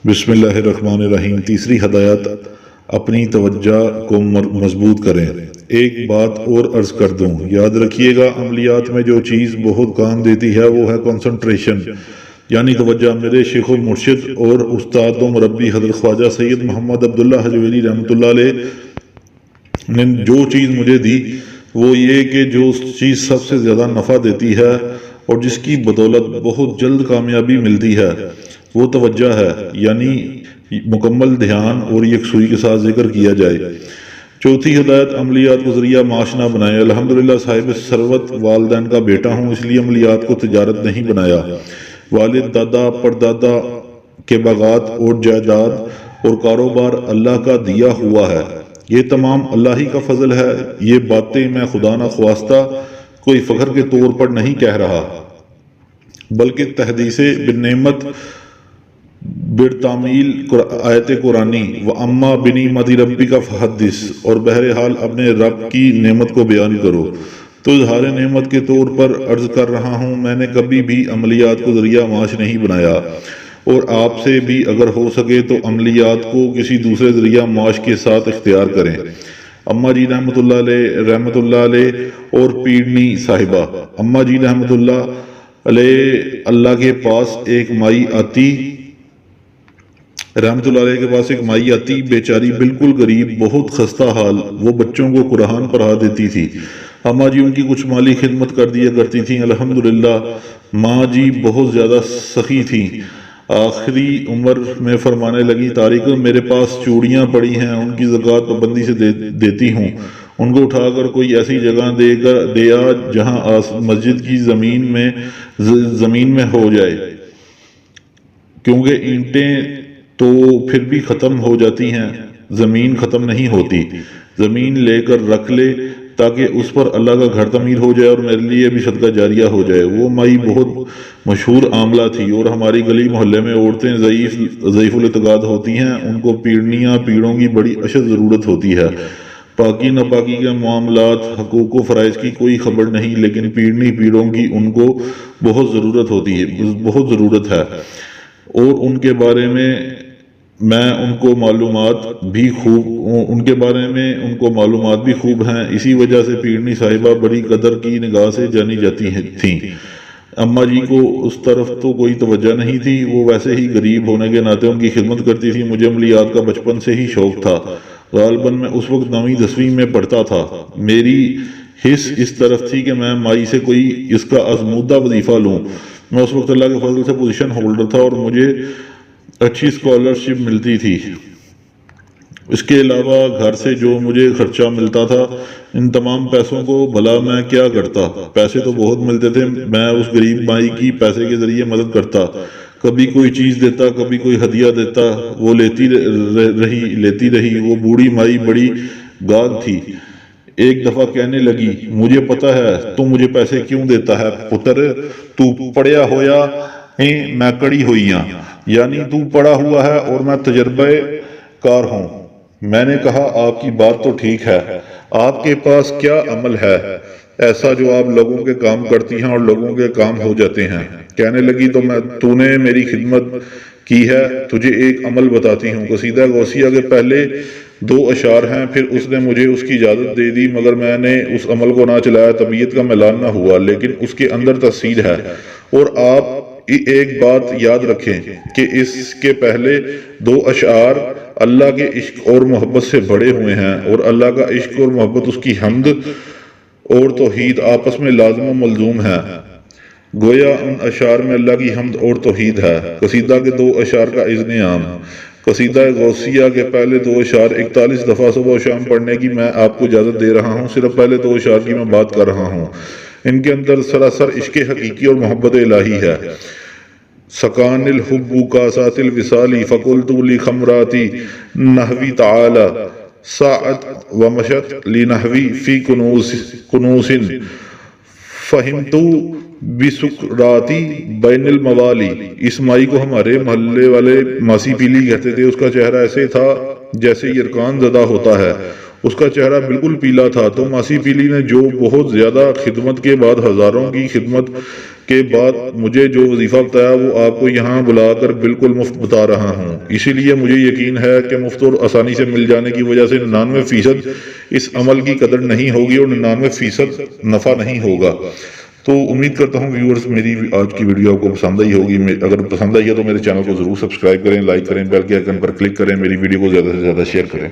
بسم اللہ الرحمن الرحیم۔ تیسری ہدایت، اپنی توجہ کو مضبوط کریں۔ ایک بات اور عرض کر دوں، یاد رکھیے گا عملیات میں جو چیز بہت کام دیتی ہے وہ ہے کنسنٹریشن، یعنی توجہ۔ میرے شیخ و مرشد اور استاد و مربی حضرت خواجہ سید محمد عبداللہ حجویری رحمۃ اللہ علیہ نے جو چیز مجھے دی وہ یہ کہ جو چیز سب سے زیادہ نفع دیتی ہے اور جس کی بدولت بہت جلد کامیابی ملتی ہے وہ توجہ ہے، یعنی مکمل دھیان اور یکسوئی کے ساتھ ذکر کیا جائے۔ چوتھی ہدایت، عملیات کو ذریعہ معاش نہ بنائیں۔ الحمدللہ صاحب ثروت والدین کا بیٹا ہوں، اس لیے عملیات کو تجارت نہیں بنایا۔ والد، دادا، پردادا کے باغات اور جائیداد اور کاروبار اللہ کا دیا ہوا ہے، یہ تمام اللہ ہی کا فضل ہے۔ یہ باتیں میں خدا نخواستہ کوئی فخر کے طور پر نہیں کہہ رہا، بلکہ تحدیث بالنعمت برتعمیل آیت قرآنی وَأَمَّا بِنِعْمَتِ رَبِّكَ فَحَدِّثْ، اور بہرحال اپنے رب کی نعمت کو بیان کرو۔ تو اظہار نعمت کے طور پر عرض کر رہا ہوں، میں نے کبھی بھی عملیات کو ذریعہ معاش نہیں بنایا، اور آپ سے بھی اگر ہو سکے تو عملیات کو کسی دوسرے ذریعہ معاش کے ساتھ اختیار کریں۔ اماں جی رحمۃ اللہ علیہ اور پیڑنی صاحبہ۔ اماں جی رحمۃ اللہ علیہ اللہ کے پاس ایک مائی آتی بیچاری بالکل غریب، بہت خستہ حال، وہ بچوں کو قرآن پڑھا دیتی تھی۔ اماں جی ان کی کچھ مالی خدمت کر دیا کرتی تھیں۔ الحمدللہ ماں جی بہت زیادہ سخی تھیں۔ آخری عمر میں فرمانے لگی، طارق میرے پاس چوڑیاں پڑی ہیں، ان کی زکوٰۃ پابندی سے دیتی ہوں، ان کو اٹھا کر کوئی ایسی جگہ دے آ جہاں مسجد کی زمین میں ہو جائے، کیونکہ اینٹیں تو پھر بھی ختم ہو جاتی ہیں، زمین ختم نہیں ہوتی۔ زمین لے کر رکھ لے تاکہ اس پر اللہ کا گھر تعمیر ہو جائے اور میرے لیے بھی صدقہ جاریہ ہو جائے۔ وہ مائی بہت مشہور عاملہ تھی، اور ہماری گلی محلے میں عورتیں ضعیف الاعتقاد ہوتی ہیں، ان کو پیڑوں کی بڑی اشد ضرورت ہوتی ہے۔ پاکی ناپاکی کے معاملات، حقوق و فرائض کی کوئی خبر نہیں، لیکن پیڑوں کی ان کو بہت ضرورت ہے، اور ان کے بارے میں ان کو معلومات بھی خوب ہیں۔ اسی وجہ سے پیڑنی صاحبہ بڑی قدر کی نگاہ سے جانی جاتی تھیں۔ اماں جی کو اس طرف تو کوئی توجہ نہیں تھی، وہ ویسے ہی غریب ہونے کے ناطے ان کی خدمت کرتی تھی۔ مجھے عملیات کا بچپن سے ہی شوق تھا، غالباً میں اس وقت 9ویں 10ویں میں پڑھتا تھا۔ میری حس اس طرف تھی کہ میں مائی سے کوئی اس کا آزمودہ وظیفہ لوں۔ میں اس وقت اللہ کے فضل سے پوزیشن ہولڈر تھا اور مجھے اچھی اسکالرشپ ملتی تھی۔ اس کے علاوہ گھر سے جو مجھے خرچہ ملتا تھا، ان تمام پیسوں کو بھلا میں کیا کرتا؟ پیسے تو بہت ملتے تھے، میں اس غریب مائی کی پیسے کے ذریعے مدد کرتا، کبھی کوئی چیز دیتا، کبھی کوئی ہدیہ دیتا، وہ لیتی رہی۔ وہ بوڑھی مائی بڑی گاگ تھی، ایک دفعہ کہنے لگی، مجھے پتا ہے تو مجھے پیسے کیوں دیتا ہے پتر، تو پڑیا ہویا میں کڑی ہوئی ہاں، یعنی تو پڑا ہوا ہے اور میں تجربہ کار ہوں۔ میں نے کہا، آپ کی بات تو ٹھیک ہے، آپ کے پاس کیا عمل ہے ایسا جو آپ لوگوں کے کام کرتی ہیں اور لوگوں کے کام ہو جاتے ہیں؟ کہنے لگی، تو نے میری خدمت کی ہے، تجھے ایک عمل بتاتی ہوں۔ قصیدہ غوثیہ کے پہلے 2 اشعار ہیں، پھر اس نے مجھے اس کی اجازت دے دی، مگر میں نے اس عمل کو نہ چلایا، طبیعت کا میلان نہ ہوا، لیکن اس کے اندر تفصیل ہے۔ اور آپ ایک بات یاد رکھیں کہ اس کے پہلے 2 اشعار اللہ کے عشق اور محبت سے بڑے ہوئے ہیں، اور اللہ کا عشق اور محبت، اس کی حمد اور توحید آپس میں لازم و ملزوم ہیں، گویا ان اشعار میں اللہ کی حمد اور توحید ہے۔ قصیدہ کے 2 اشعار کا اذن عام۔ قصیدہ غوثیہ کے پہلے 2 اشعار 41 دفعہ صبح و شام پڑھنے کی میں آپ کو اجازت دے رہا ہوں، صرف پہلے 2 اشعار کی میں بات کر رہا ہوں۔ ان کے اندر سراسر عشق حقیقی اور محبت الہی ہے۔ سکان الحب کاسات الوصال فقلت لخمراتی نحوی تعالی ساعت ومشت لنحوی فی کنوس فہمت بسکراتی بین الموالی۔ اس مائی کو ہمارے محلے والے ماسی پیلی کہتے تھے، اس کا چہرہ ایسے تھا جیسے یرکان زدہ ہوتا ہے، اس کا چہرہ بالکل پیلا تھا۔ تو ماسی پیلی نے جو بہت زیادہ خدمت کے بعد، ہزاروں کی خدمت کے بعد مجھے جو وظیفہ بتایا وہ آپ کو یہاں بلا کر بالکل مفت بتا رہا ہوں۔ اسی لیے مجھے یقین ہے کہ مفت اور آسانی سے مل جانے کی وجہ سے 99% اس عمل کی قدر نہیں ہوگی اور 99% نفع نہیں ہوگا۔ تو امید کرتا ہوں ویورز میری آج کی ویڈیو آپ کو پسند آئی ہوگی۔ اگر پسند آئی ہے تو میرے چینل کو ضرور سبسکرائب کریں، لائک کریں، بیل کے آئیکن پر کلک کریں، میری ویڈیو کو زیادہ سے زیادہ شیئر کریں۔